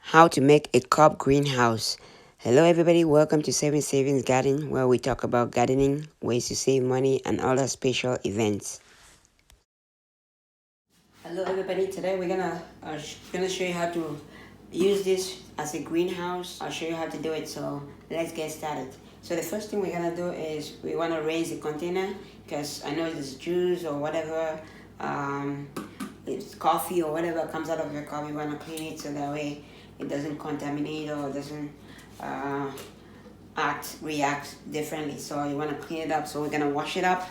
How to make a cup greenhouse. Hello everybody, welcome to Savings Garden, where we talk about gardening, ways to save money, and other special events. Hello everybody, today we're gonna show you how to use this as a greenhouse. I'll show you how to do it, so let's get started. So the first thing we're gonna do is we want to raise the container, because I know it's juice or whatever, it's coffee or whatever comes out of your cup. You want to clean it so that way it doesn't contaminate or doesn't uh, react differently. So you want to clean it up, so we're gonna wash it up.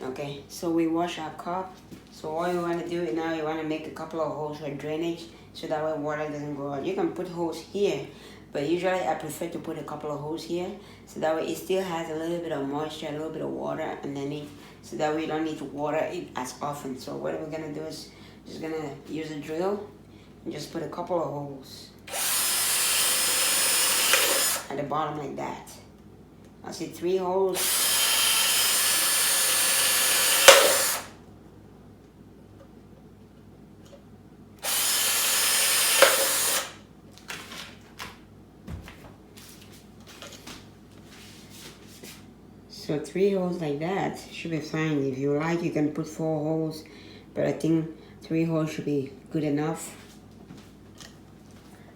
Okay, so we wash our cup. So what you want to do now, you want to make a couple of holes for drainage, so that way water doesn't go out. You can put holes here, but usually I prefer to put a couple of holes here, so that way it still has a little bit of moisture, a little bit of water underneath, so that way you don't need to water it as often. So what we're gonna do is just gonna use a drill and just put a couple of holes at the bottom like that. I see 3 holes. So 3 holes like that should be fine. If you like, you can put 4 holes, but I think 3 holes should be good enough.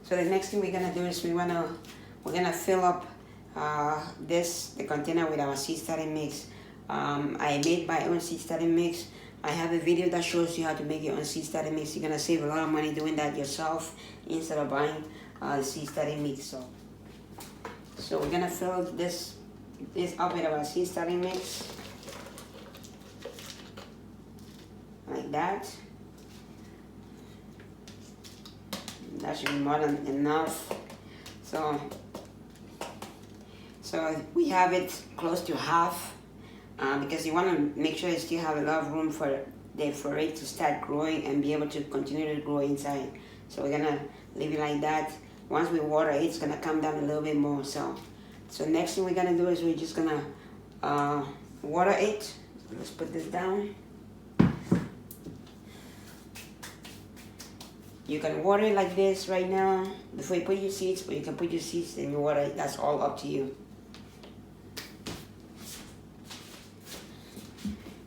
So the next thing we're gonna do is we're gonna fill up the container with our seed starting mix. I made my own seed starting mix. I have a video that shows you how to make your own seed starting mix. You're gonna save a lot of money doing that yourself instead of buying seed starting mix. So we're gonna fill this up with our seed starting mix like that. That should be more than enough. So we have it close to half, because you want to make sure you still have a lot of room for it to start growing and be able to continue to grow inside. So we're gonna leave it like that. Once we water it, it's gonna come down a little bit more. So next thing we're gonna do is we're just gonna water it. Let's put this down. You can water it like this right now before you put your seeds, but you can put your seeds and you water it. That's all up to you.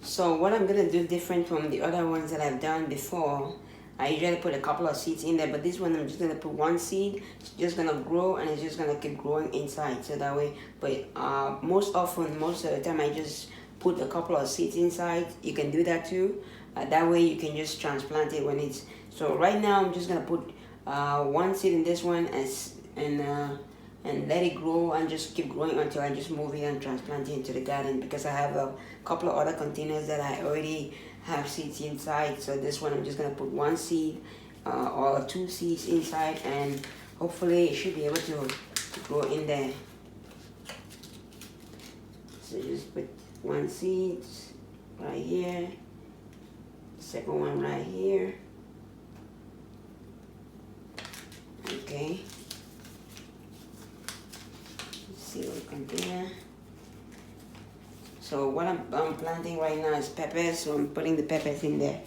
So what I'm gonna do different from the other ones that I've done before, I usually put a couple of seeds in there, but this one I'm just gonna put 1 seed. It's just gonna grow and it's just gonna keep growing inside. So that way, but most of the time I just put a couple of seeds inside. You can do that too. That way you can just transplant it when it's. So right now I'm just gonna put 1 seed in this one and let it grow and just keep growing until I just move it and transplant it into the garden, because I have a couple of other containers that I already have seeds inside. So this one I'm just gonna put 1 seed or 2 seeds inside, and hopefully it should be able to grow in there. So just put 1 seed right here, second one right here. Okay, see what we can do here. So what I'm planting right now is peppers, so I'm putting the peppers in there.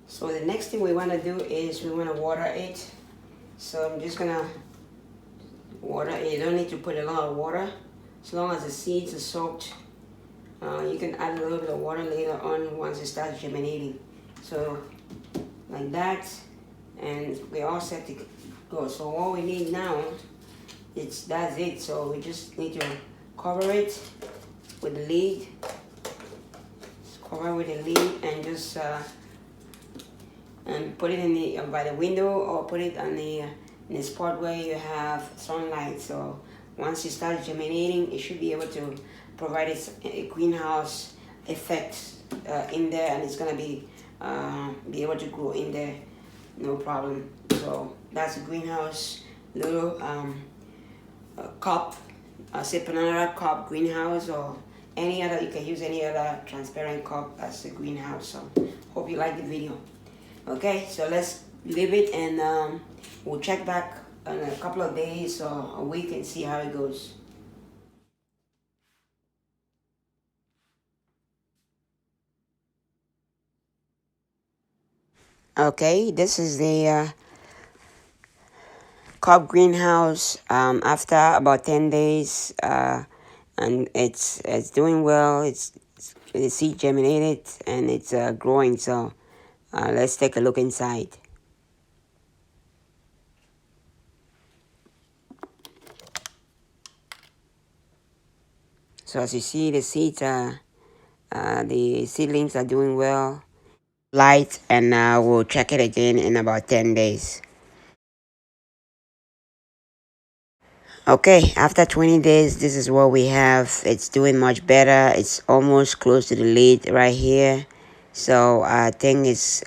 So the next thing we want to do is we want to water it. So I'm just gonna water it. You don't need to put a lot of water, as long as the seeds are soaked. You can add a little bit of water later on once it starts germinating. So like that, and we're all set to go. So what we need now, that's it. So we just need to cover it with the lid. Cover with the lid and just and put it in the by the window, or put it on in the spot where you have sunlight. So once it starts germinating, it should be able to provide a greenhouse effect in there, and it's gonna be able to grow in there, no problem. So that's a greenhouse, little cup, say Panera cup greenhouse, or any other. You can use any other transparent cup as a greenhouse. So hope you like the video. Okay, so let's leave it, and we'll check back in a couple of days or a week and see how it goes. Okay, this is the cup greenhouse. After about 10 days, and it's doing well. The seed germinated and it's growing. So let's take a look inside. So as you see, the seedlings are doing well. Light, and we'll check it again in about 10 days. Okay, after 20 days, this is what we have. It's doing much better. It's almost close to the lid right here. So I think it's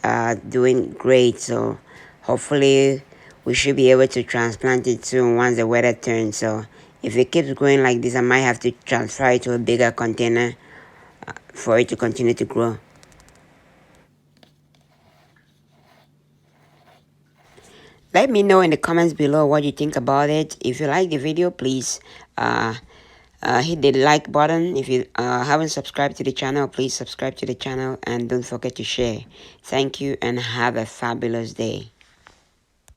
doing great. So hopefully we should be able to transplant it soon once the weather turns. So if it keeps growing like this, I might have to transfer it to a bigger container for it to continue to grow. Let me know in the comments below what you think about it. If you like the video, please uh, hit the like button. If you haven't subscribed to the channel, please subscribe to the channel and don't forget to share. Thank you and have a fabulous day.